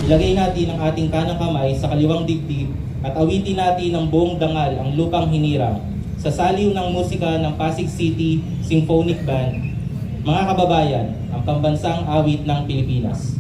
Ilagay natin ang ating kanang kamay sa kaliwang dibdib at awitin natin ng buong dangal ang lupang hinirang sa saliw ng musika ng Pasig City Symphonic Band. Mga kababayan, ang pambansang awit ng Pilipinas.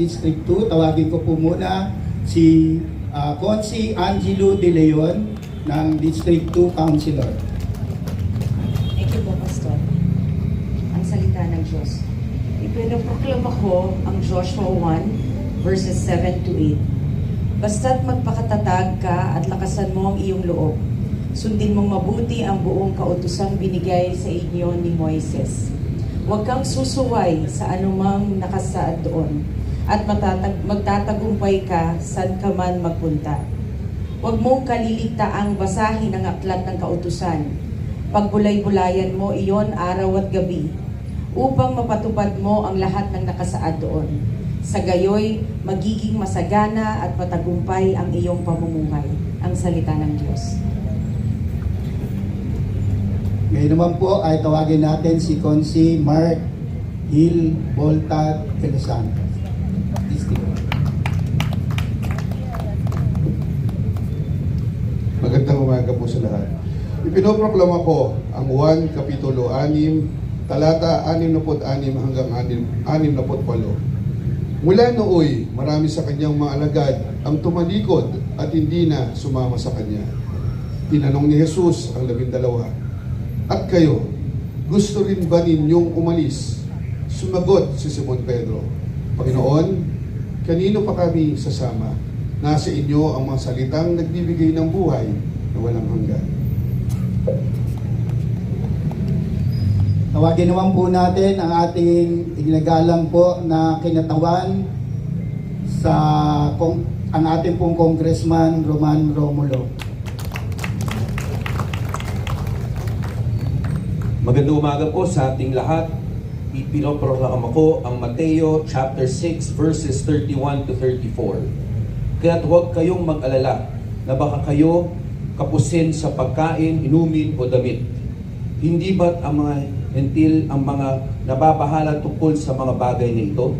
District 2, tawagin ko po muna si Consi Angelo De Leon ng District 2 Councilor. Thank you po, Pastor. Ang salita ng Diyos. Ipinaproklama ko ang Joshua 1 verses 7 to 8. Basta't magpakatatag ka at lakasan mo ang iyong loob. Sundin mong mabuti ang buong kautosang binigay sa inyo ni Moises. Huwag kang susuway sa anumang nakasaad doon at magtatagumpay ka saan ka man magpunta. Huwag mong kaliligtaang basahin ang aklat ng kautusan. Pagbulay-bulayan mo iyon araw at gabi upang mapatupad mo ang lahat ng nakasaad doon. Sa gayoy, magiging masagana at matagumpay ang iyong pamumuhay. Ang salita ng Diyos. Ngayon naman po ay tawagin natin si Consi Mark Hill Boltad de los Santos. Magandang umaga po sa lahat. Ipinoproklama ko ang 1 Kapitulo 6, talata 66 hanggang 68. Mula nooy, marami sa kanyang mga alagad ang tumalikod at hindi na sumama sa kanya. Tinanong ni Jesus ang 12, "At kayo, gusto rin ba ninyong umalis?" Sumagot si Simon Pedro, "Panginoon, kanino pa kami sasama? Nasa inyo ang mga salitang nagbibigay ng buhay na walang hanggan." Tawagin naman po natin ang ating iginagalang po na kinatawan sa ang ating pong Congressman Roman Romulo. Magandang umaga po sa ating lahat. Ipinoproklama ko ang Mateo chapter 6 verses 31 to 34. Kaya't huwag kayong mag-alala na baka kayo kapusin sa pagkain, inumin o damit. Hindi ba't ang mga hentil ang mga nababahala tungkol sa mga bagay na ito?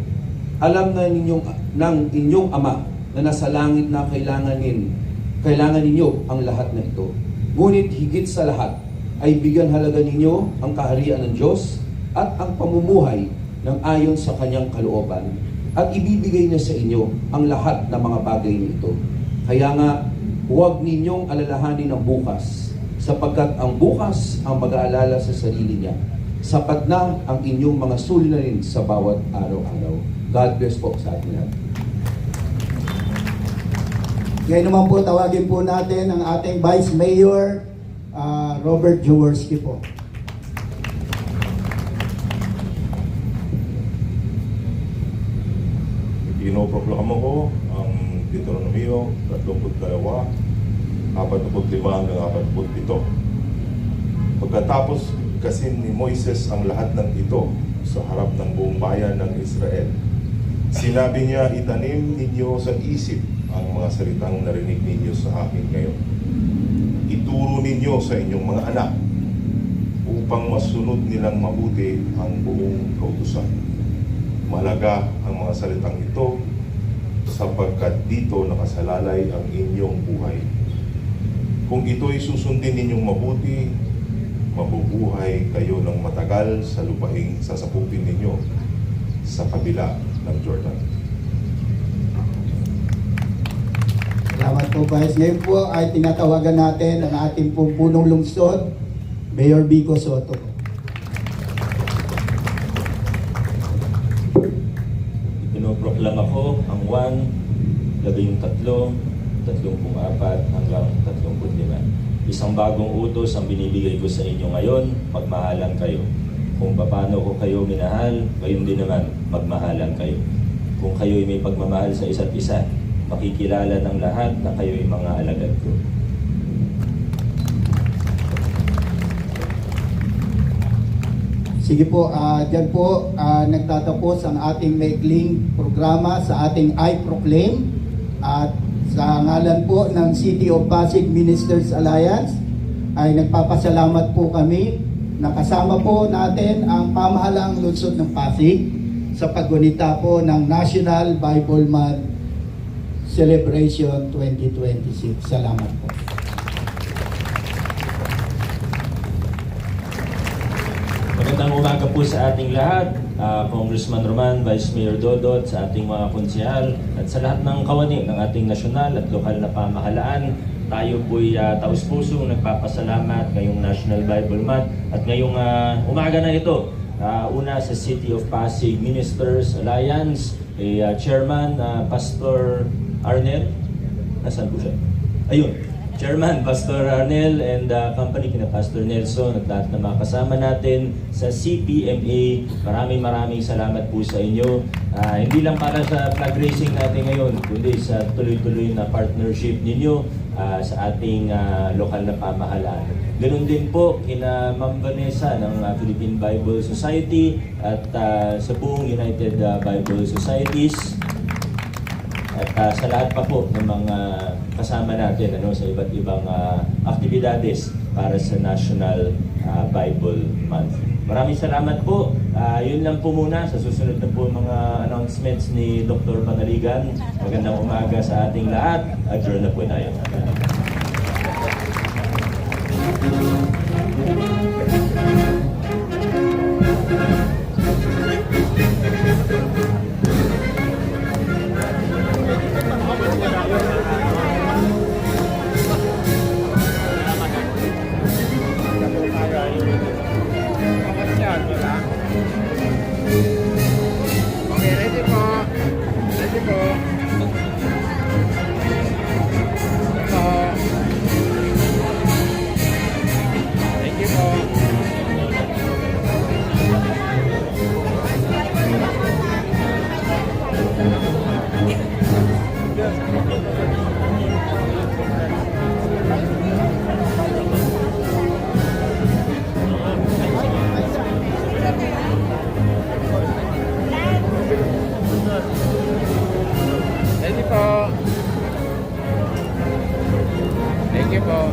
Alam na ng inyong Ama na nasa langit na kailangan ninyo ang lahat na ito. Ngunit higit sa lahat ay bigyan halaga ninyo ang kaharian ng Diyos at ang pamumuhay ng ayon sa kanyang kalooban. At ibibigay niya sa inyo ang lahat ng mga bagay nito. Kaya nga, huwag ninyong alalahanin ang bukas, sapagkat ang bukas ang mag-aalala sa sarili niya. Sapat na ang inyong mga suliranin sa bawat araw-araw. God bless po sa atin lahat. Ngayon naman po, tawagin po natin ang ating Vice Mayor, Robert Jaworski po. Pinoproklama ko ang Deuteronomio 32, 45 hanggang 47. Pagkatapos kasi ni Moises ang lahat ng ito sa harap ng buong bayan ng Israel, sinabi niya, "Itanim ninyo sa isip ang mga salitang narinig ninyo sa akin ngayon. Ituro ninyo sa inyong mga anak upang masunod nilang mabuti ang buong kautusan. Mahalaga ang mga salitang ito sapagkat dito nakasalalay ang inyong buhay. Kung ito'y susundin ninyong mabuti, mabubuhay kayo ng matagal sa lupaing sasapupin ninyo sa kabila ng Jordan." Salamat po, Vice. Ngayon po ay tinatawagan natin ang ating pong punong lungsod, Mayor Vico Soto. Pinoproklama ko ang 1, 13, 34 hanggang 35. Isang bagong utos ang binibigay ko sa inyo ngayon, magmahalan kayo. Kung paano ko kayo minahal, gayon din naman, magmahalan kayo. Kung kayo'y may pagmamahal sa isa't isa, makikilala ng lahat na kayo'y mga alagad ko. Sige po, dyan po nagtatapos ang ating maikling programa sa ating I Proclaim. At sa ngalan po ng City of Pasig Ministers Alliance ay nagpapasalamat po kami. Nakasama po natin ang pamahalaang lungsod ng Pasig sa paggunita po ng National Bible Month Celebration 2026. Salamat po. Magandang umaga po sa ating lahat, Congressman Roman, Vice Mayor Dodot, sa ating mga konsehal at sa lahat ng kawani ng ating nasyonal at lokal na pamahalaan. Tayo po'y taus-pusong nagpapasalamat ngayong National Bible Month at ngayong umaga na ito. Una sa City of Pasig Ministers Alliance, Chairman Pastor Arnel. Nasaan po siya? Ayun. Chairman Pastor Arnel and company kina Pastor Nelson at lahat na mga kasama natin sa CPMA. Maraming salamat po sa inyo. Hindi lang para sa flag raising natin ngayon, kundi sa tuloy-tuloy na partnership ninyo sa ating lokal na pamahalaan. Ganun din po kina Ma'am Vanessa ng Philippine Bible Society at sa buong United Bible Societies. At sa lahat pa po ng mga kasama natin sa iba't ibang aktibidades para sa National Bible Month. Maraming salamat po. Yun lang po muna. Sa susunod na po mga announcements ni Dr. Panaligan. Magandang umaga sa ating lahat. Adjourn na po tayo. Thank you po.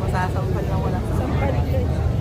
Masasampal lang wala. Sampal.